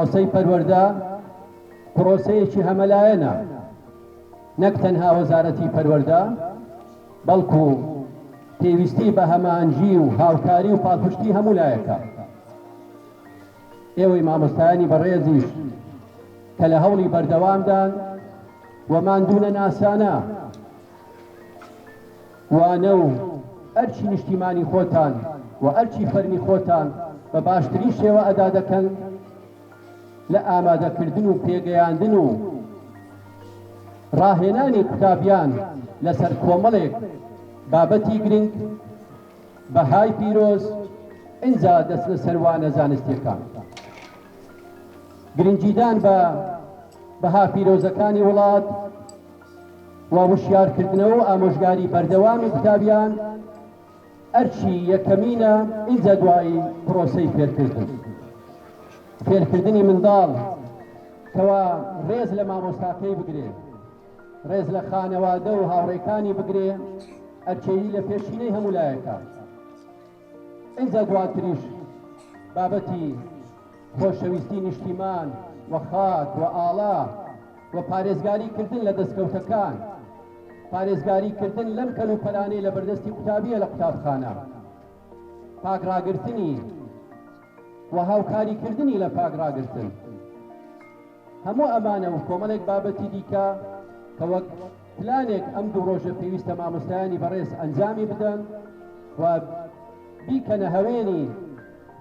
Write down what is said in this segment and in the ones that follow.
پرۆسەی پەروەردە پرۆسەیەکی هەمەلایەنە، نەک تەنها وەزارەتی پەروەردە بەڵکو پێویستی بە هەماهەنگی و هاوکاری و پاڵپشتی هەموو لایەکە. ئێوەی مامۆستایانی بەڕێزیش کە لە هەوڵی بەردەوامدان و ماندوونە ناسانە وانە و ئەرچی نیشتیمانی خۆتان و ئەرچی فەرمی خۆتان بە باشترین شێوە ئەدا دەکەن لە ئامادەکردن و پێگەیاندن و ڕاهێنانی قوتابیان لەسەر کۆمەڵێک بابەتی گرنگ بەهای پیرۆز ئینجا دەست لە سەروانە زانستیەکان. گرنگیدان بە بەها پیرۆزەکانی وڵات و وشیارکردنەوە و ئامۆژگاری بەردەوامی قوتابیان ئەرچی یەکەمینە ئینجا دوایی پرۆسەی فێرکردنی منداڵ کەوا ڕێز لە مامۆستاکەی بگرێ، ڕێز لە خانەوادە و هاوڕێکانی بگرێ، ئەرچەیی لە پێشینەی هەموو لایەکە. ئینجا دواتریش بابەتی خۆشەویستی نیشتیمان و خاک و ئاڵا و پارێزگاریکردن لە دەستکەوتەکان، پارێزگاریکردن لەم کەلوپەلانەی لە بەردەستی قوتابیە لە قوتابخانە، پاکڕاگرتنی و هاوکاریکردنی لە پاکڕاگرتن. هەموو ئەمانە و کۆمەڵێک بابەتی دیکە کە وەک پلانێک ئەم دوو ڕۆژە پێویستە مامۆستایانی بەڕێز ئەنجامی بدەن و بیکەنە هەوێنی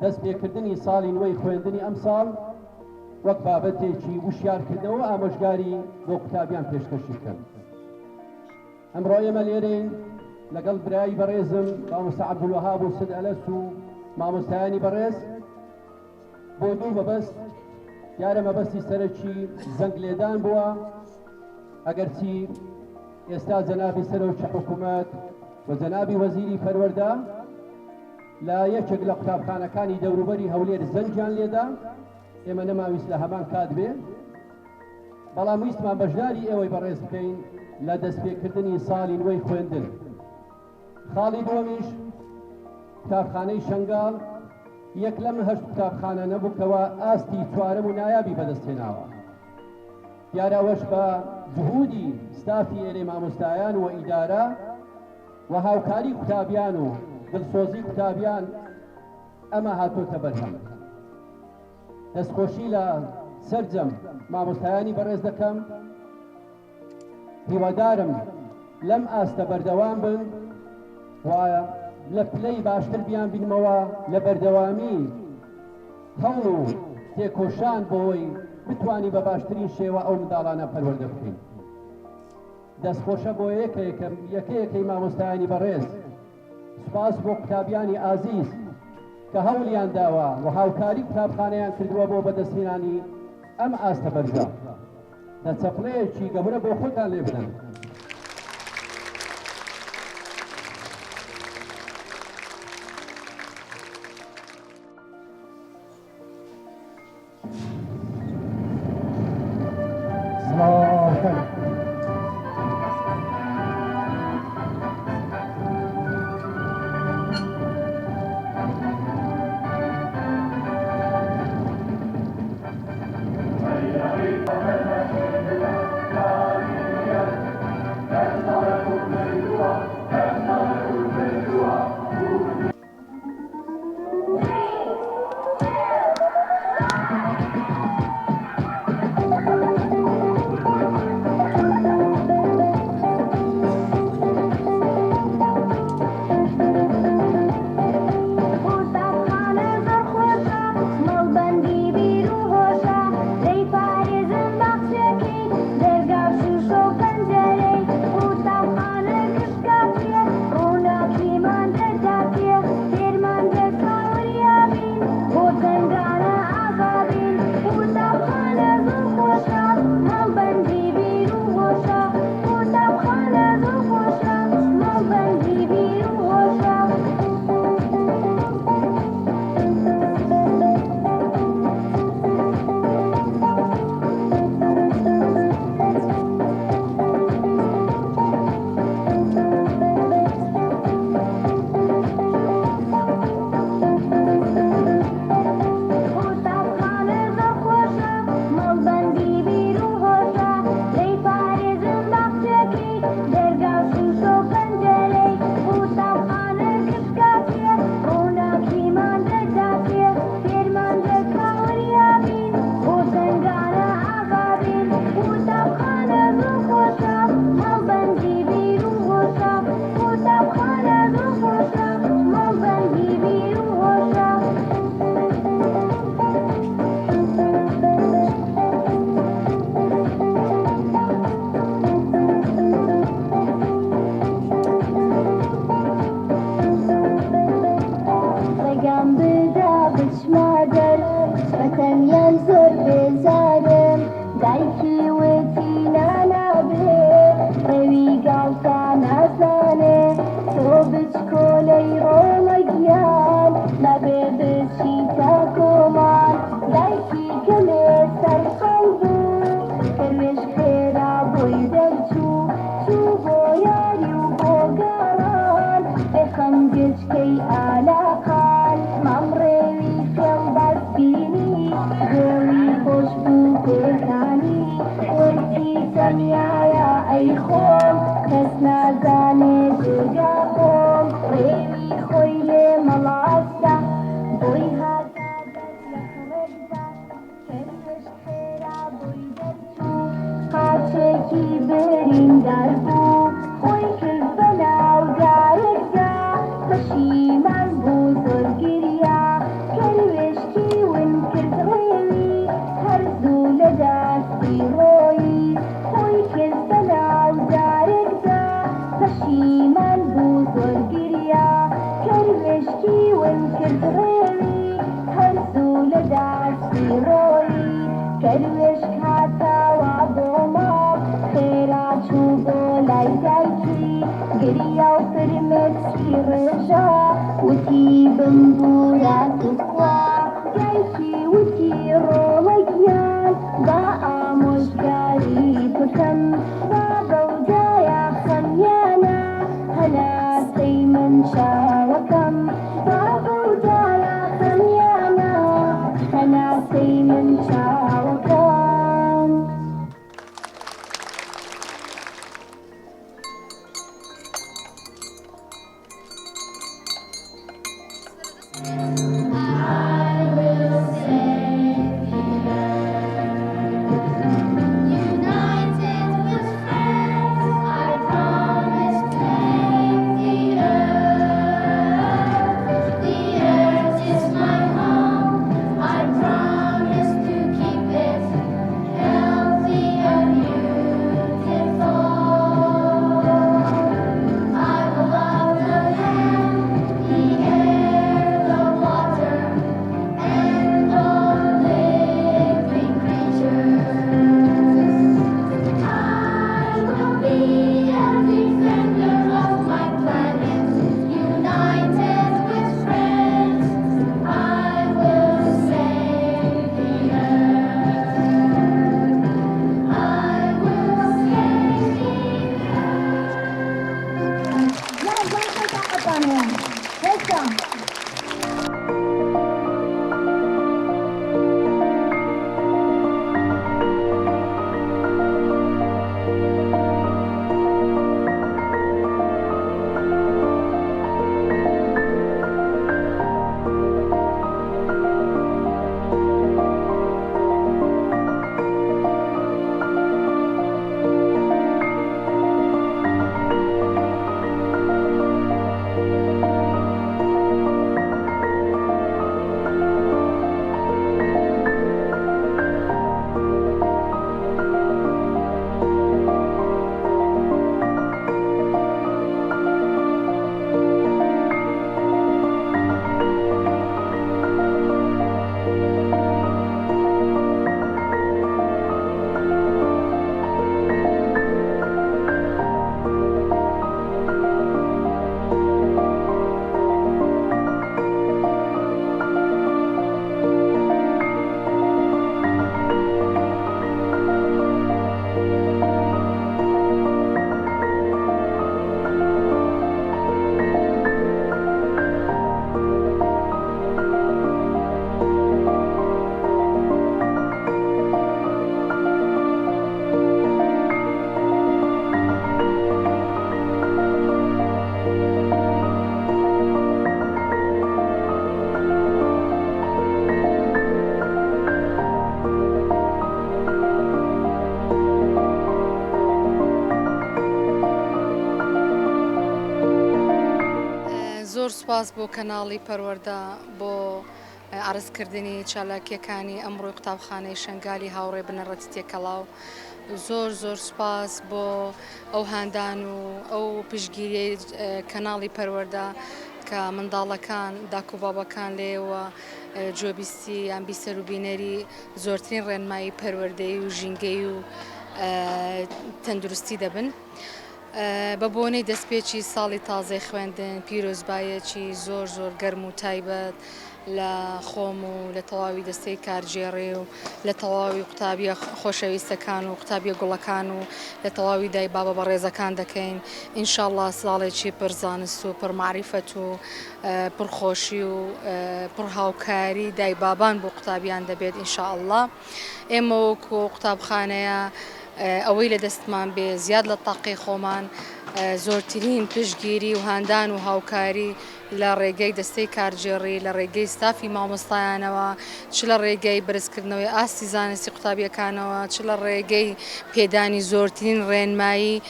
دەستپێکردنی ساڵی نوێی خوێندنی ئەم ساڵ وەک بابەتێکی وشیارکردنەوە ئامۆژگاری بۆ قوتابیان پێشکەشی بکەن. ئەمڕۆ ئێمە لێرەین لەگەڵ برایی بەڕێزم مامۆستا عەبدولوەهاب و سید ئەلەس و مامۆستایانی بەڕێز بۆ دوو مەبەست. یارە مەبەستی سەرەکی زەنگ لێدان بووە، ئەگەرچی ئێستا جەنابی سەرۆکی حکوومەت و جەنابی وەزیری پەروەردە لە یەکێک لە قوتابخانەکانی دەوروبەری هەولێر زەنگیان لێدا، ئێمە نەماویست لە هەمان کات بێ، بەڵام ویستمان بەشداری ئێوەی بەڕێز بکەین لە دەستپێکردنی ساڵی نوێی خوێندن. خاڵی دووەمیش قوتابخانەی شەنگاڵ یەک لەم هەشت قوتابخانە نەبووکەوە ئاستی چوارەم و نایابی بەدەستهێناوە. دیارە ئەوەش بە جهودی ستافی ئێرەی مامۆستایان و ئیدارە و هاوکاری قوتابیان و دڵسۆزی قوتابیان ئەمە هاتۆتە بەرهەم. دەستخۆشی لە سەرجەم مامۆستایانی بەڕێز دەکەم، هیوادارم لەم ئاستە بەردەوام بن و لە پلەی باشتر بیان بینمەوە لە بەردەوامی هەوڵ و تێکۆشان بۆی بتوانی بە باشترین شێوە ئەو منداڵانە پەروەردە بکەین. دەستخۆشە بۆ یەکەیەکەی مامۆستایانی بەڕێز، سوپاس بۆ قوتابیانی ئازیز کە هەوڵیان داوە و هاوکاری قوتابخانەیان کردووە بۆ بەدەستهێنانی ئەم ئاستە بەرزە. دەچەپڵەیەکی گەورە بۆ خۆتان لێ بدەن. تەمیان زۆر بێزارم دایکی وتی نانابێ ڕێوی گاڵتا نازانێ تۆ بچکۆلەی ڕۆڵەگیان نەبێ بچی تا کۆمان دایکی کەمێ سەرخەڵ بوو کەروێش خێرا بۆی دەرچوو چوو بۆ یاری و بۆ گەڕان بێخەم گچکەی ئالاقان مەمڕێوی فێڵ بەسبینی گۆڵی خۆش بوو پێکانی وەرتی تەنیایە ئەی خۆم کەس نازانێ جگا خۆم ڕێوی خۆی لێ مەڵاستە بۆی هاتا دەست لە خڕێکدا کەروێش خێرا بۆی دەرچوو قاچێکی بریندار بوو خۆی کرد بەناو دارێکدا پەشیمان بوو زۆر گریا کەروێشکی ون کرد ڕێوی هەرزوو لە داستی ڕۆیی خۆی کرد بەناو دارێکدا پەشیمان بوو زۆر گریا کەروێشکی ون کرد ڕێوی هەرزوو لە داستی ڕۆیی کەروێش کاتاوە بۆ ماڵ خێرا چوو بۆ لای دایکی گریا و فرمێکی ڕێژە وتی بمبورە توخوا دایکی وتی ڕۆڵەگیان با ئامۆژگاری بکەم با بەودایە خەمیانە هەناسەی من چاوەکەم با بەودایە خەمیانە هەناسەی من چاوەکەم زۆر سوپاس بۆ کەناڵی پەروەردە بۆ عرضکردنی چالاکیەکانی ئەمڕۆی قوتابخانەی شنگالی هاوڕێ بنەڕەتی تێکەڵاو زۆر زۆر سوپاس بۆ ئەو هاندان و ئەو پشگیری کەناڵی پەروەردە کە منداڵەکان داک و بابەکان لێوە جۆبیستی یان بیسەر و بینەری زۆرترین ڕێنمایی پەروەردەیی و ژینگەی و تەندروستی دەبن. بە بۆنەی دەستپێکی ساڵی تازەی خوێندن پیرۆزبایەکی زۆر زۆر گەرم و تایبەت لە خۆم و لە تەواوی دەستەی کارژێڕێ و لە تەواوی قوتابیە خۆشەویستەکان و قوتابیە گوڵەکان و لە تەواوی دای بابە بە ڕێزەکان دەکەین. ئینشاءڵڵا ساڵێکی پڕ زانست و پڕ معریفەت و پڕخۆشی و پڕ هاوکاری دای بابان بۆ قوتابیان دەبێت ئینشاءڵڵا. ئێمە وەکو قوتابخانەیە ئەوەی لە دەستمان بێ زیاد لە تاقی خۆمان زۆرترین پشتگیری و هاندان و هاوکاری لە ڕێگەی دەستەی کارژێڕی لە ڕێگەی ستافی مامۆستایانەوە چ لە ڕێگەی بەرزکردنەوەی ئاستی زانستی قوتابیەکانەوە چ لە ڕێگەی پێدانی زۆرترین ڕێنمایی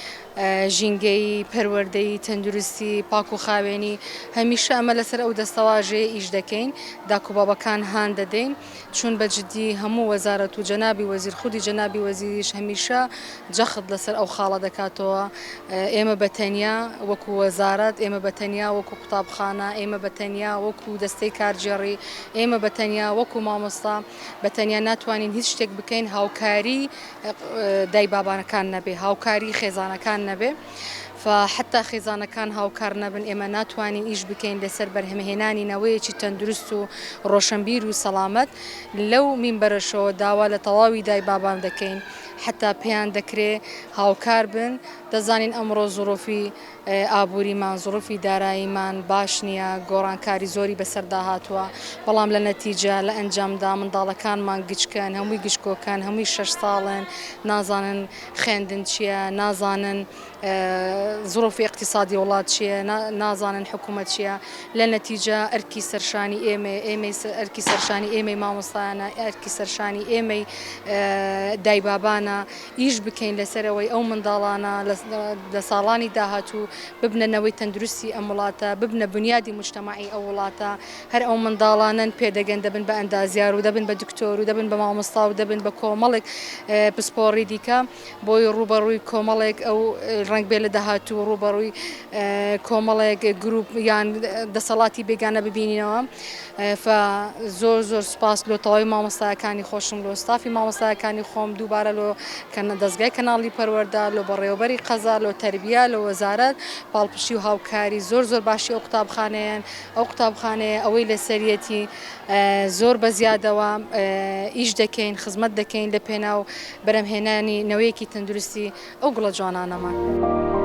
ژینگەی پەروەردەی تەندروستی پاک و خاوێنی هەمیشە ئەمە لەسەر ئەو دەستەواژەیە ئیش دەکەین داکوبابەکان هان دەدەین چون بەجددی هەموو وەزارەت و جەنابی وەزیر خودی جەنابی وەزیریش هەمیشە جەخت لەسەر ئەو خاڵە دەکاتەوە. ئێمە بەتەنیا وەکو وەزارەت ئێمە بەتەنیا وەکو قوتابخانە ئێمە بەتەنیا وەکو دەستەی کارژێڕی ئێمە بەتەنیا وەکو مامۆستا بەتەنیا ناتوانین هیچ شتێک بکەین هاوکاری دای بابانەکان نەبێ هاوکاری خێزانەکان نەبێ فحتا خێزانەکان هاوکار نەبن ئێمە ناتوانین ئیش بکەین لەسەر بەرهەمهێنانی نەوەیەکی تەندروست و ڕۆشنبیر و سەلامەت لەو مینبەرەشەوە داوا لە تەواوی دای بابان دەکەین حتا پێیان دەکرێ هاوکار بن دەزانین ئەمڕۆ زۆرۆفی ئابووریمان زۆرۆفی داراییمان باش نییە گۆڕانکاری زۆری بەسەردا هاتووە بەڵام لە نەتیجە لە ئەنجامدا منداڵەکانمان گچکەن هەمووی گشتکۆکان هەمووی 6 ساڵن نازانن خوێندن چییە نازانن زۆرۆفی اقتصادی وڵات چییە نازانن حکوومەت چییە لە نەتیجە ئەرکی سەرشانی ئێمەی ئەرکی سەرشانی ئێمەی مامۆستایانە ئەرکی سەرشانی ئێمەی دای بابانە ئیش بکەین لەسەرەوەی ئەو منداڵانە لە ساڵانی داهاتوو ببنەوەی تەندروستی ئەم وڵاتە ببنە بنیادی مجتەماعی ئەو وڵاتە هەر ئەو منداڵانن پێدەگەن دەبن بە ئەندازیار و دەبن بە دکتۆر و دەبن بە مامۆستا و دەبن بە کۆمەڵێک پسپۆڕی دیکە بۆی ڕوبەڕووی کۆمەڵێک ئەو ڕنگ بێ لە داهاتوو ڕوبەڕووی کۆمەڵێک گروپ یان دەسەڵاتی بێگانە ببینینەوە زۆر زۆر سپاس لۆ تەواوی مامۆستایەکانی خۆشم لۆ ستافی مامۆستایەکانی خۆم دووبارە لۆ دەستگای کەناڵی پەروەردە لۆ بەڕێوەبەری قەزا لۆ تەربیە لە وەزارەت پاڵپشتی و هاوکاری زۆر زۆر باشی ئەو قوتابخانەیەن ئەو قوتابخانەیە ئەوەی لەسەریەتی زۆر بە زیادەوە ئیش دەکەین خزمەت دەکەین لە پێناو بەرهەمهێنانی نەوەیەکی تەندروستی ئەو گوڵە جوانانەمان.